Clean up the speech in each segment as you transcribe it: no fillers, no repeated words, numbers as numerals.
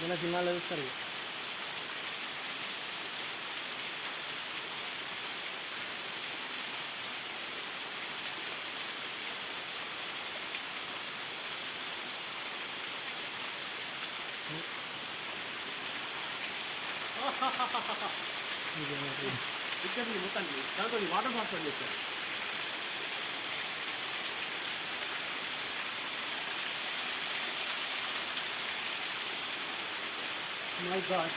ఇలా సినిమాలు చూస్తారు. ఇక్కడ మొత్తానికి దాంతో వాటర్ ఫాల్స్ అని చెప్పారు. My god,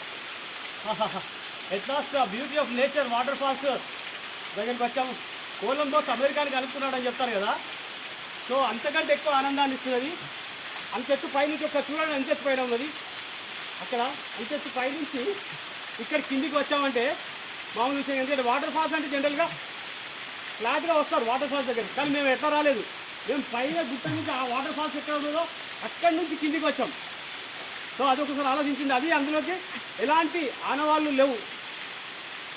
at last beauty of nature water falls దగ్గరికి వచ్చాము. కొలంబస్ అమెరికాని కలుపుకున్నాడని చెప్తారు కదా, సో అంతకంటే ఎక్కువ ఆనందాన్ని ఇస్తున్నది. అంతెత్తు పైనుంచి ఒక చూడండి, అంతెత్తు పైన ఉన్నది అక్కడ. అంతెత్తు పైనుంచి ఇక్కడ కిందికి వచ్చామంటే మామూలు విషయం. ఎందుకంటే వాటర్ ఫాల్స్ అంటే జనరల్గా ఫ్లాట్గా వస్తారు వాటర్ ఫాల్స్ దగ్గర, కానీ మేము ఎట్లా రాలేదు. మేము పైన గుట్ట నుంచి ఆ వాటర్ ఫాల్స్ ఎక్కడ ఉన్నదో అక్కడి నుంచి కిందికి వచ్చాం. సో అదొకసారి ఆలోచించింది. అది అందులోకి ఎలాంటి ఆనవాళ్ళు లేవు,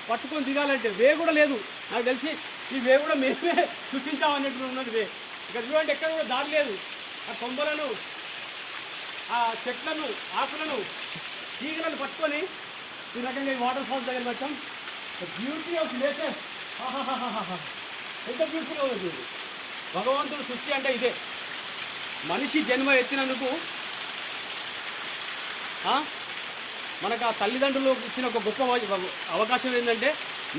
పట్టుకొని దిగాలంటే వే కూడా లేదు. నాకు తెలిసి ఈ వే కూడా మేమే సృష్టించామన్నట్టు ఉన్నది వే. ఇక్కడ చూడండి, ఎక్కడ కూడా దారి లేదు. ఆ కొమ్మలను, ఆ చెట్లను, ఆకులను, తీగలను పట్టుకొని ఈ రకంగా ఈ వాటర్ ఫాల్స్ దగ్గరికి వచ్చాం. బ్యూటీ ఆఫ్ నేచర్, ఎంత బ్యూటిఫుల్గా ఉంది. భగవంతుడు సృష్టి అంటే ఇదే. మనిషి జన్మ ఎత్తినందుకు మనకు ఆ తల్లిదండ్రులు ఇచ్చిన ఒక గొప్ప అవకాశం ఏంటంటే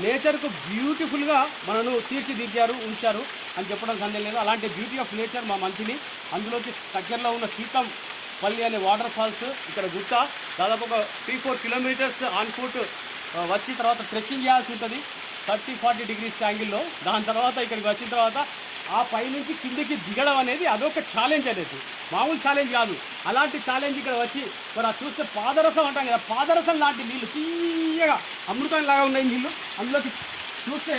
నేచర్కు బ్యూటిఫుల్గా మనను తీర్చిదిద్దారు, ఉంచారు అని చెప్పడం సందేహం లేదు. అలాంటి బ్యూటీ ఆఫ్ నేచర్ మా మంచిని. అందులోకి దగ్గరలో ఉన్న సీతంపల్లి అనే వాటర్ ఫాల్స్, ఇక్కడ గుట్ట దాదాపు ఒక 3-4 కిలోమీటర్స్ ఆన్ ఫుట్ వచ్చి తర్వాత ట్రెక్కింగ్ చేయాల్సి ఉంటుంది 30-40 డిగ్రీస్ యాంగిల్లో. దాని తర్వాత ఇక్కడికి వచ్చిన తర్వాత ఆ పైనుంచి కిందికి దిగడం అనేది అదొక ఛాలెంజ్ అనేది, మామూలు ఛాలెంజ్ కాదు. అలాంటి ఛాలెంజ్ ఇక్కడ వచ్చి మరి అది చూస్తే పాదరసం అంటాం కదా, పాదరసం లాంటి నీళ్ళు, తీయగా అమృతం లాగా ఉన్నాయి నీళ్ళు. అందులోకి చూస్తే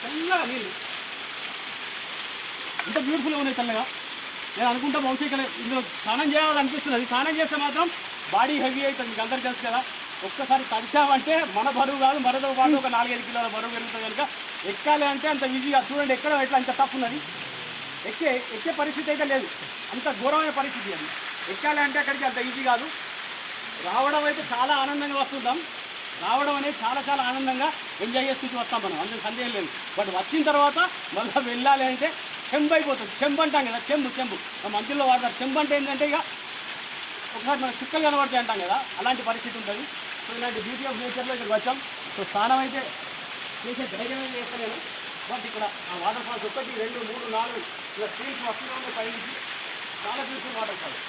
చల్లగా నీళ్ళు ఎంత బ్యూటిఫుల్గా ఉన్నాయి చల్లగా. నేను అనుకుంటా బహుశా ఇక్కడ ఇందులో స్నానం చేయాలనిపిస్తుంది. స్నానం చేస్తే మాత్రం బాడీ హెవీ అవుతుంది, మీకు అందరికీ తెలుసు కదా. ఒక్కసారి తడిచామంటే మన బరువు కాదు, మనతో పాటు ఒక 4-5 కిలోల బరువు పెరుగుతుంది కనుక ఎక్కాలి అంటే అంత ఈజీగా చూడండి. ఎక్కడ ఎట్లా అంత టఫ్ ఉన్నది, ఎక్కే పరిస్థితి అయితే లేదు, అంత ఘోరమైన పరిస్థితి అది. ఎక్కాలి అంటే అక్కడికి అంత ఈజీ కాదు. రావడం అయితే చాలా ఆనందంగా వస్తుంటాం, రావడం అనేది చాలా చాలా ఆనందంగా ఎంజాయ్ చేసుకుంటూ వస్తాం మనం, అందులో సందేహం లేదు. బట్ వచ్చిన తర్వాత మళ్ళీ వెళ్ళాలి అంటే చెంబు అయిపోతుంది. చెంబు అంటాం కదా, చెంబు మా మంచుల్లో వాడతారు. చెంబు అంటే ఏంటంటే ఇక ఒకసారి మనకు చుక్కలు కనబడతాయి అంటాం కదా, అలాంటి పరిస్థితి ఉంటుంది. సో ఇలాంటి బ్యూటీ ఆఫ్ నేచర్లో ఇక్కడికి వచ్చాం. సో స్నానం అయితే చేసే ధైర్యం అయితే చేస్తలేను. బట్ ఇక్కడ ఆ వాటర్ ఫాల్స్ 1, 2, 3, 4 ఇలా స్క్రీన్స్ వస్తూనే ఉన్నాయి పైనుంచి. చాలా బ్యూటిఫుల్ వాటర్ ఫాల్స్.